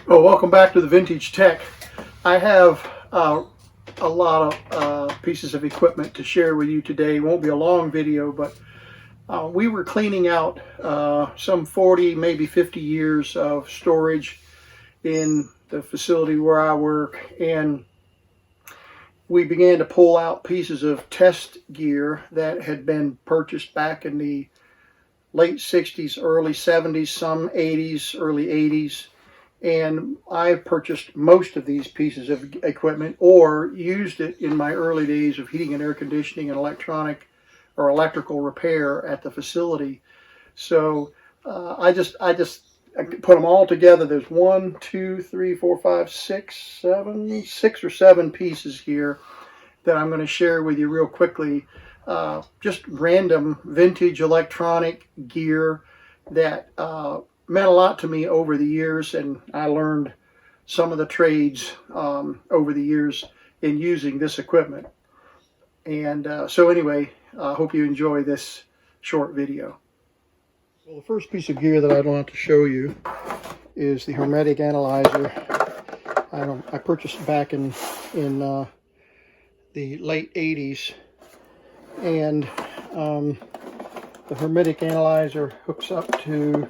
Well, welcome back to the Vintage Tech. I have a lot of pieces of equipment to share with you today. It won't be a long video, but we were cleaning out some 40, maybe 50 years of storage in the facility where I work, and we began to pull out pieces of test gear that had been purchased back in the late 60s, early 70s, some 80s, early 80s. And I purchased most of these pieces of equipment or used it in my early days of heating and air conditioning and electronic or electrical repair at the facility. So I put them all together. There's 1, 2, 3, 4, 5, 6 or 7 pieces here that I'm going to share with you real quickly. Just random vintage electronic gear that meant a lot to me over the years, and I learned some of the trades over the years in using this equipment. And so anyway, I hope you enjoy this short video. Well, the first piece of gear that I'd want to show you is the Hermetic Analyzer. I purchased it back in the late 80s, and the Hermetic Analyzer hooks up to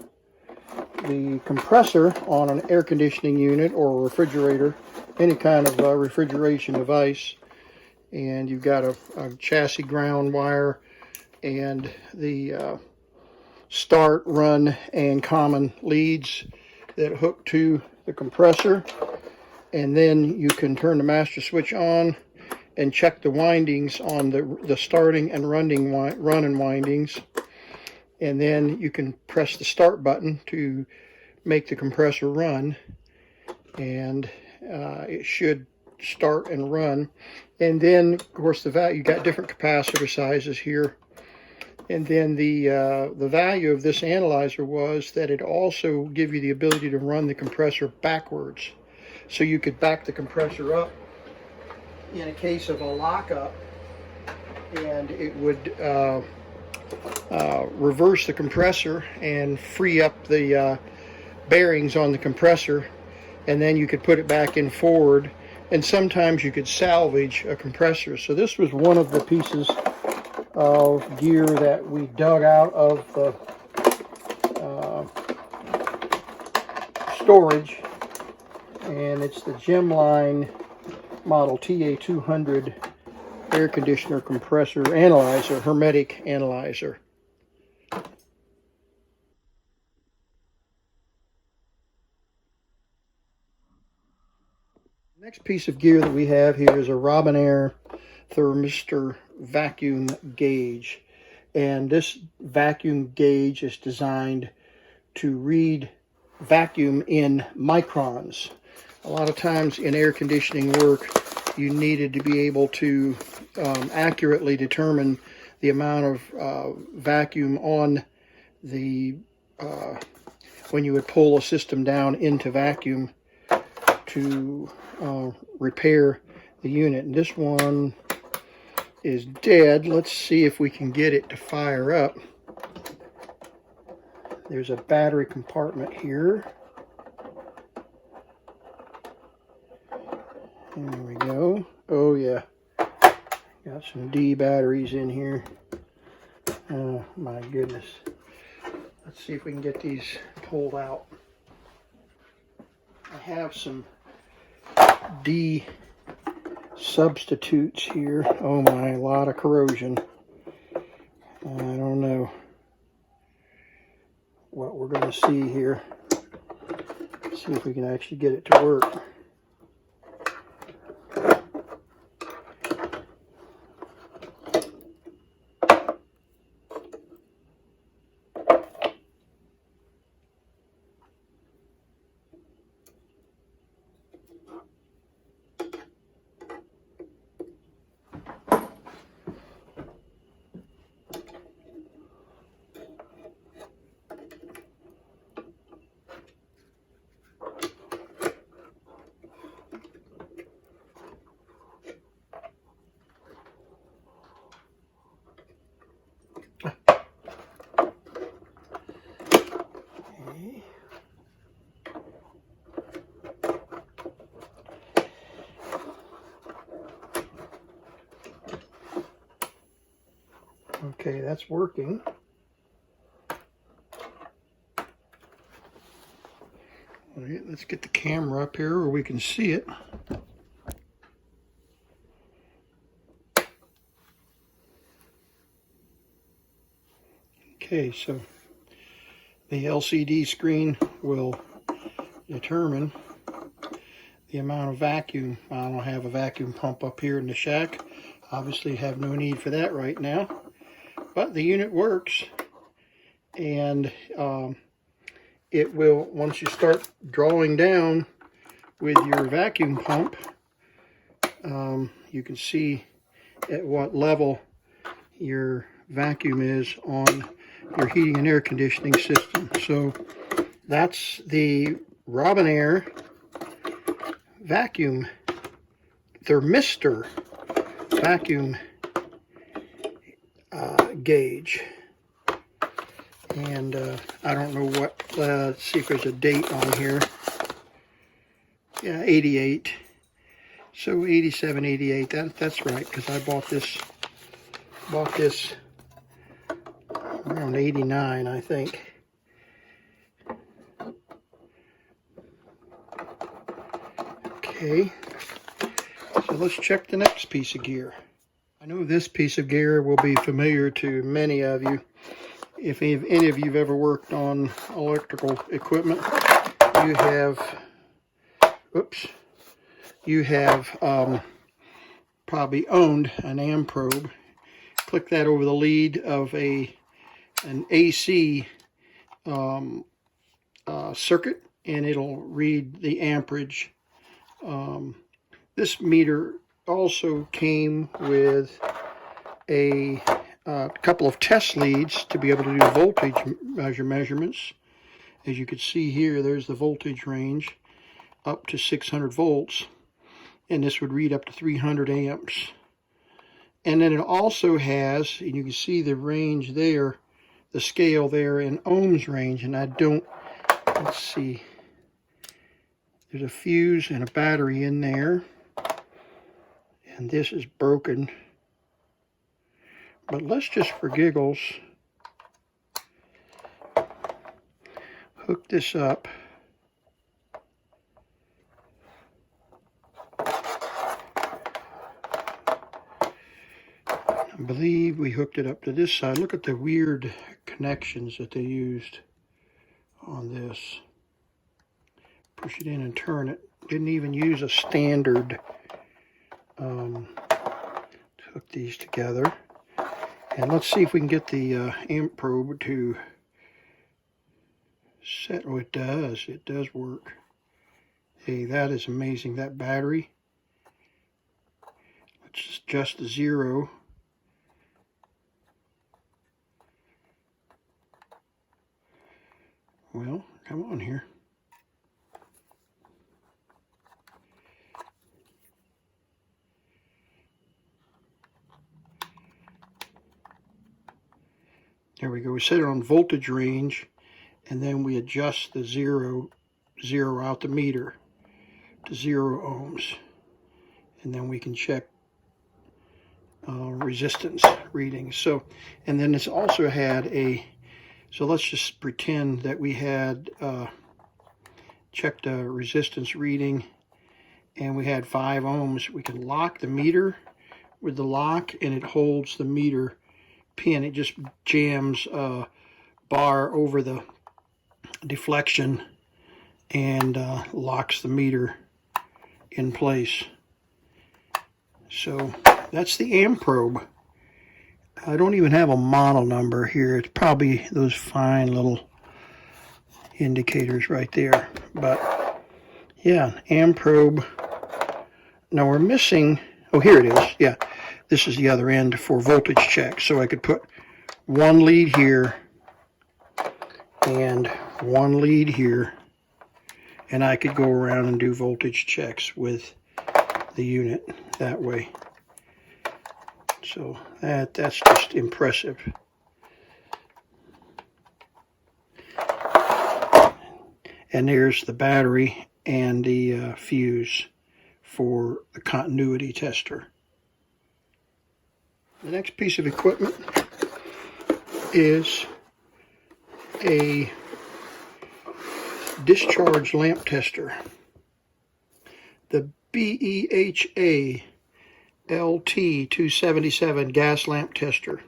the compressor on an air conditioning unit or a refrigerator, any kind of refrigeration device. And you've got a chassis ground wire and the start, run, and common leads that hook to the compressor. And then you can turn the master switch on and check the windings on the starting and running windings. And then you can press the start button to make the compressor run, and it should start and run. And then, of course, you got different capacitor sizes here. And then the value of this analyzer was that it also give you the ability to run the compressor backwards. So you could back the compressor up in a case of a lockup, and it would reverse the compressor and free up the bearings on the compressor, and then you could put it back in forward, and sometimes you could salvage a compressor. So this was one of the pieces of gear that we dug out of the storage, and it's the Gemline model TA200 air conditioner compressor analyzer, Hermetic Analyzer. Next piece of gear that we have here is a Robinair thermistor vacuum gauge, and this vacuum gauge is designed to read vacuum in microns. A lot of times in air conditioning work, you needed to be able to accurately determine the amount of vacuum on the when you would pull a system down into vacuum to repair the unit. And this one is dead. Let's see if we can get it to fire up. There's a battery compartment here. There we go. Oh yeah, got some D batteries in here. Oh my goodness. Let's see if we can get these pulled out. I have some D substitutes here. Oh my, a lot of corrosion. I don't know what we're going to see here. Let's see if we can actually get it to work. Okay, that's working. All right, let's get the camera up here where we can see it. Okay, so the LCD screen will determine the amount of vacuum. I don't have a vacuum pump up here in the shack. Obviously have no need for that right now. But the unit works, and it will, once you start drawing down with your vacuum pump, you can see at what level your vacuum is on your heating and air conditioning system. So that's the Robinair vacuum thermistor vacuum gauge. And I don't know what, let's see if there's a date on here. Yeah, 88. So 87, 88, that's right, because I bought this around 89, I think. Okay, so let's check the next piece of gear. I know this piece of gear will be familiar to many of you. If any of you have ever worked on electrical equipment, you have probably owned an amp probe. Click that over the lead of an AC circuit, and it'll read the amperage. This meter also came with a couple of test leads to be able to do voltage measurements. As you can see here, there's the voltage range up to 600 volts, and this would read up to 300 amps. And then it also has, and you can see the range there, the scale there in ohms range, and let's see, there's a fuse and a battery in there, and this is broken. But let's just, for giggles, hook this up. I believe we hooked it up to this side. Look at the weird connections that they used on this. Push it in and turn it. Didn't even use a standard to hook these together. And let's see if we can get the amp probe to set. Oh, it does work. Hey, that is amazing, that battery. Let's adjust the zero. Well, come on here. There we go. We set it on voltage range, and then we adjust the zero out the meter to 0 ohms. And then we can check resistance readings. So, and then this also had so let's just pretend that we had checked a resistance reading, and we had 5 ohms. We can lock the meter with the lock, and it holds the meter pin. It just jams a bar over the deflection and locks the meter in place. So that's the amp probe. I don't even have a model number here. It's probably those fine little indicators right there. But yeah, amp probe. Now we're missing, oh, here it is. Yeah, this is the other end for voltage check. So I could put one lead here and one lead here, and I could go around and do voltage checks with the unit that way. So that's just impressive. And there's the battery and the fuse for the continuity tester. The next piece of equipment is a discharge lamp tester. The BEHA LT277 gas lamp tester.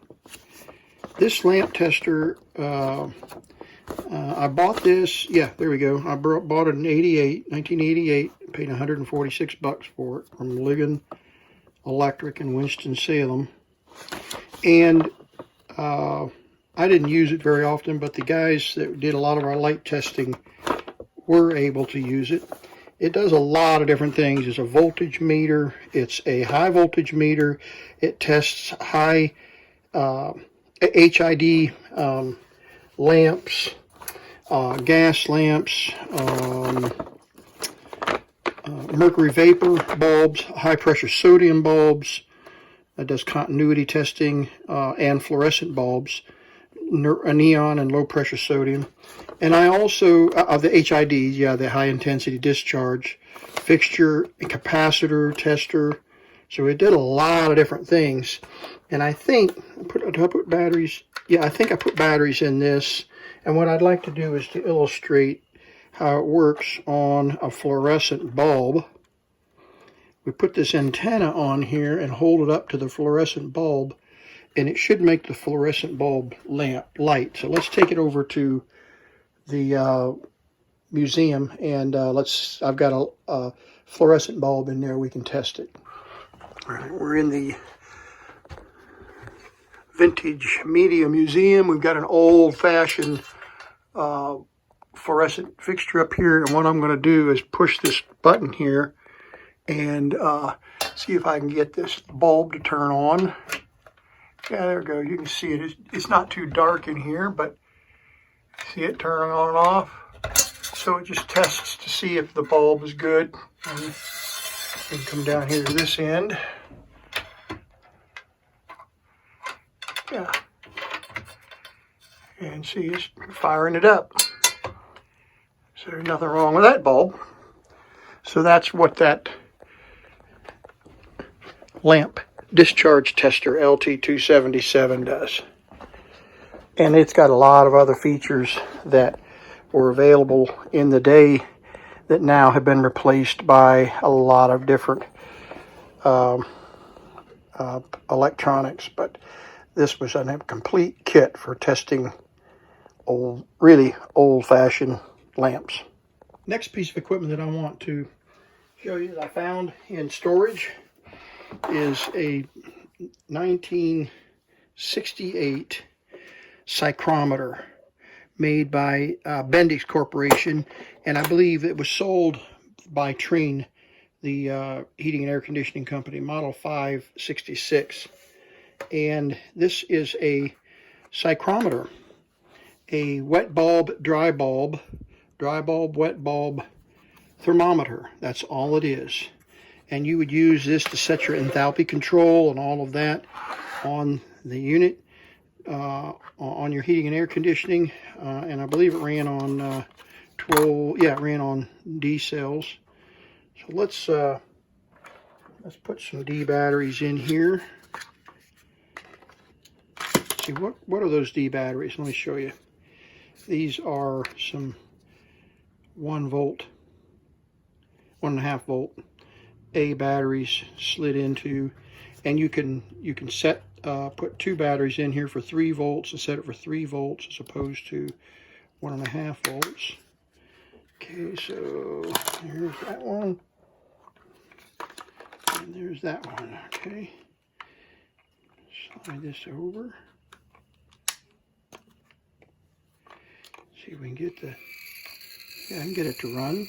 This lamp tester, I bought this, yeah, there we go. I bought it in 1988, paid $146 for it from Ligon Electric in Winston-Salem. And I didn't use it very often, but the guys that did a lot of our light testing were able to use it. It does a lot of different things. It's a voltage meter. It's a high voltage meter. It tests high HID lamps, gas lamps, mercury vapor bulbs, high pressure sodium bulbs. It does continuity testing and fluorescent bulbs, neon and low pressure sodium. And I also, the HIDs, yeah, the high intensity discharge, fixture and capacitor tester. So it did a lot of different things. And I think, did I put batteries? Yeah, I think I put batteries in this. And what I'd like to do is to illustrate how it works on a fluorescent bulb. We put this antenna on here and hold it up to the fluorescent bulb, and it should make the fluorescent bulb lamp light. So let's take it over to the museum, and I've got a fluorescent bulb in there. We can test it. All right, we're in the Vintage Media Museum. We've got an old-fashioned fluorescent fixture up here, and what I'm going to do is push this button here and see if I can get this bulb to turn on. Yeah, there we go. You can see it. It's not too dark in here, but see it turning on and off. So it just tests to see if the bulb is good. And come down here to this end. Yeah. And see, it's firing it up. So there's nothing wrong with that bulb. So that's what that lamp discharge tester LT277 does. And it's got a lot of other features that were available in the day that now have been replaced by a lot of different electronics. But this was a complete kit for testing really old-fashioned lamps. Next piece of equipment that I want to show you that I found in storage is a 1968 Cyclometer made by Bendix Corporation, and I believe it was sold by Trine, the heating and air conditioning company, model 566. And this is a cyclometer, a wet bulb, dry bulb, wet bulb thermometer. That's all it is. And you would use this to set your enthalpy control and all of that on the unit, on your heating and air conditioning. And I believe it ran on 12, yeah, it ran on D cells. So let's put some D batteries in here. See, what are those D batteries? Let me show you. These are some 1 volt, 1.5 volt A batteries slid into, and you can set put 2 batteries in here for 3 volts and set it for 3 volts as opposed to 1.5 volts. Okay, so here's that one, and there's that one. Okay, slide this over. See if we can get I can get it to run.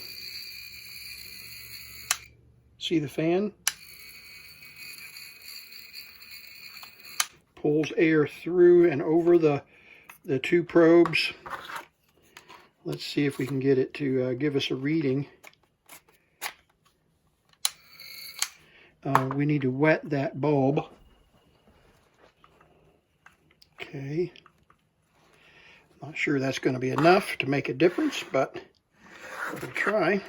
See the fan? Pulls air through and over the 2 probes. Let's see if we can get it to give us a reading. We need to wet that bulb. Okay. Not sure that's going to be enough to make a difference, but we'll try.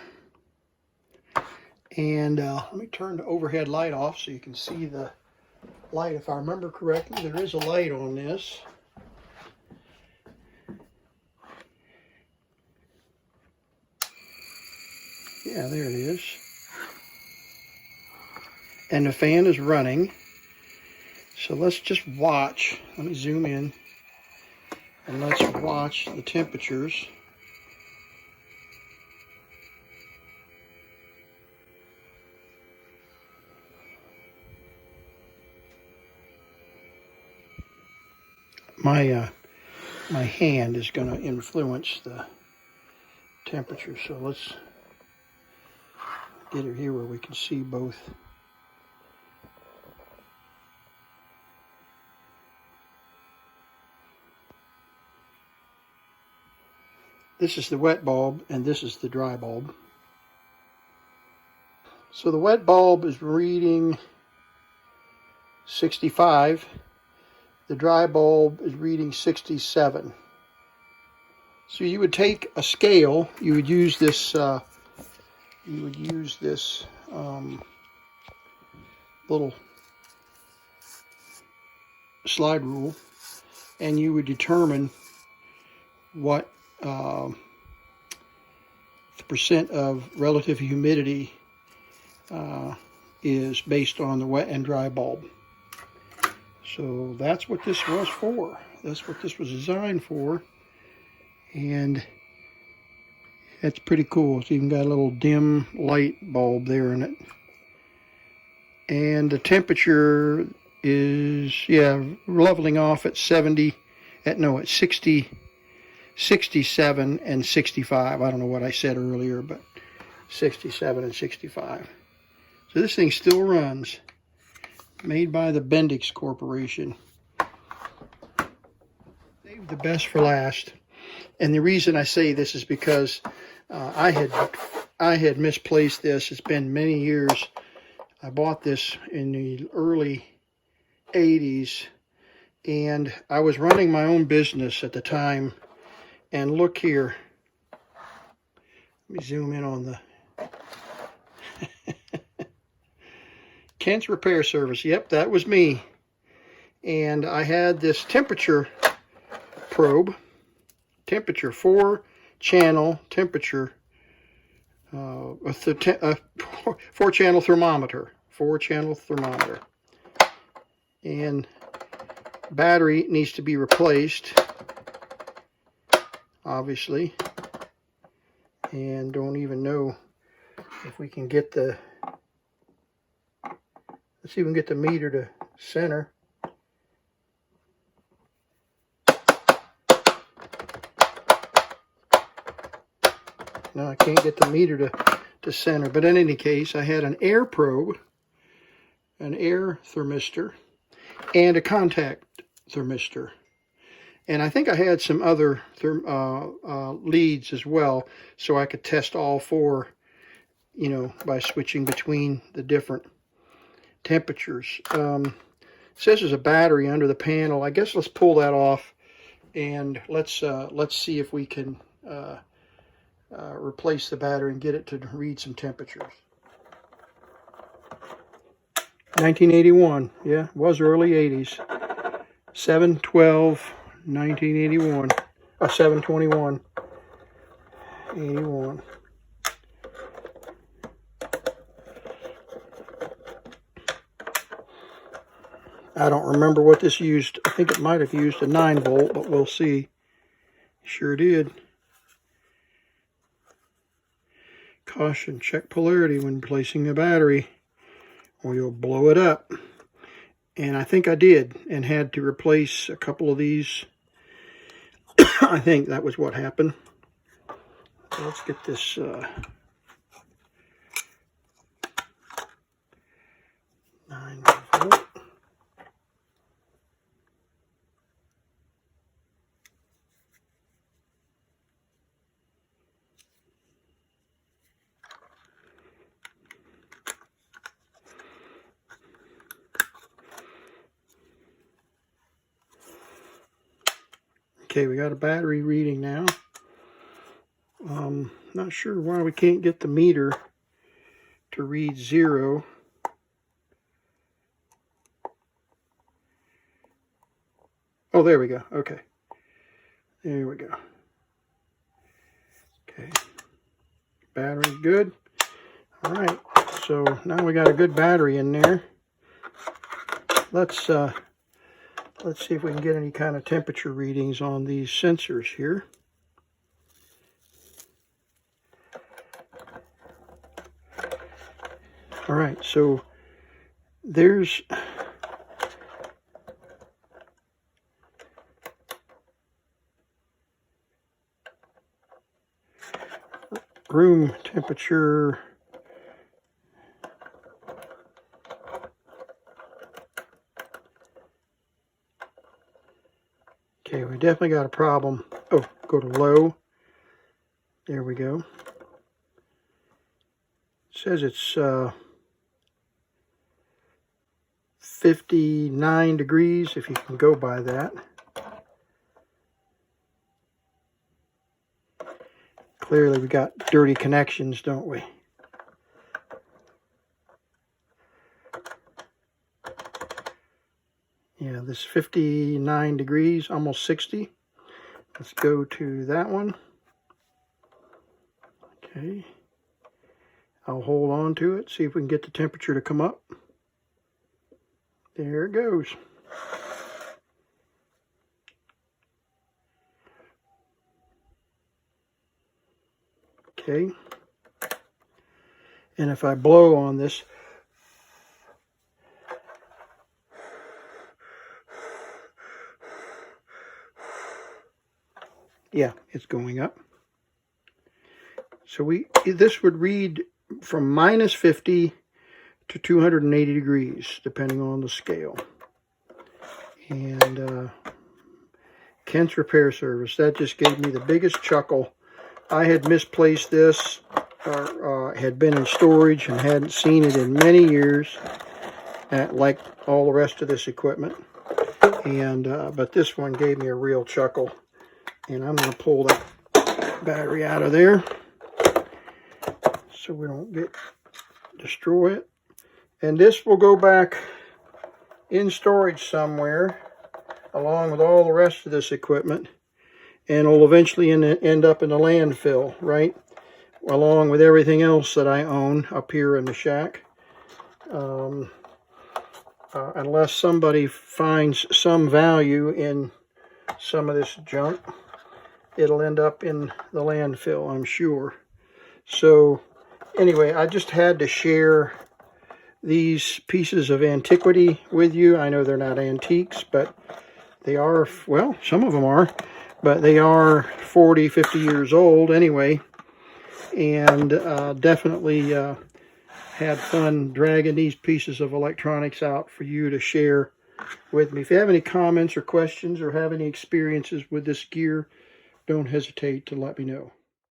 And let me turn the overhead light off so you can see the light. If I remember correctly, there is a light on this. Yeah, there it is. And the fan is running. So let's just watch. Let me zoom in. And let's watch the temperatures. My hand is going to influence the temperature. So let's get it here where we can see both. This is the wet bulb and this is the dry bulb. So the wet bulb is reading 65. The dry bulb is reading 67. So you would take a scale. You would use this. Little slide rule, and you would determine what the percent of relative humidity is based on the wet and dry bulb. So that's what this was for. That's what this was designed for. And that's pretty cool. It's even got a little dim light bulb there in it. And the temperature is, yeah, leveling off at 60, 67 and 65. I don't know what I said earlier, but 67 and 65. So this thing still runs. Made by the Bendix Corporation. Save the best for last. And the reason I say this is because I had misplaced this. It's been many years. I bought this in the early 80s, and I was running my own business at the time. And look here. Let me zoom in on the Kent's Repair Service. Yep, that was me. And I had this temperature probe, 4-channel temperature, 4-channel thermometer, and battery needs to be replaced, obviously, and don't even know if we can get the, let's see if we can get the meter to center. No, I can't get the meter to center. But in any case, I had an air probe, an air thermistor, and a contact thermistor. And I think I had some other leads as well, so I could test all four, you know, by switching between the different temperatures. It says there's a battery under the panel. I guess let's pull that off, and let's see if we can replace the battery and get it to read some temperatures. 1981, yeah, it was early 80s. 7/12/1981. 7/21/81. I don't remember what this used. I think it might have used a 9-volt, but we'll see. Sure did. Caution, check polarity when placing the battery, or you'll blow it up. And I think I did, and had to replace a couple of these. I think that was what happened. Let's get this 9-volt. Okay, we got a battery reading now. Not sure why we can't get the meter to read 0. Oh, there we go. Okay. There we go. Okay. Battery good. All right, so now we got a good battery in there. Let's see if we can get any kind of temperature readings on these sensors here. All right, so there's room temperature. Okay, we definitely got a problem. Oh, go to low. There we go. It says it's 59 degrees, if you can go by that. Clearly we got dirty connections, don't we? Yeah, this 59 degrees, almost 60. Let's go to that one. Okay. I'll hold on to it, see if we can get the temperature to come up. There it goes. Okay. And if I blow on this, yeah, it's going up. So this would read from minus 50 to 280 degrees, depending on the scale. And Kent's Repair Service, that just gave me the biggest chuckle. I had misplaced this, or had been in storage and hadn't seen it in many years, like all the rest of this equipment. And but this one gave me a real chuckle. And I'm going to pull that battery out of there so we don't destroy it. And this will go back in storage somewhere along with all the rest of this equipment, and will eventually end up in the landfill, right? Along with everything else that I own up here in the shack. Unless somebody finds some value in some of this junk, it'll end up in the landfill, I'm sure. So anyway, I just had to share these pieces of antiquity with you. I know they're not antiques, but they are, well, some of them are, but they are 40, 50 years old anyway. And definitely had fun dragging these pieces of electronics out for you to share with me. If you have any comments or questions or have any experiences with this gear, don't hesitate to let me know.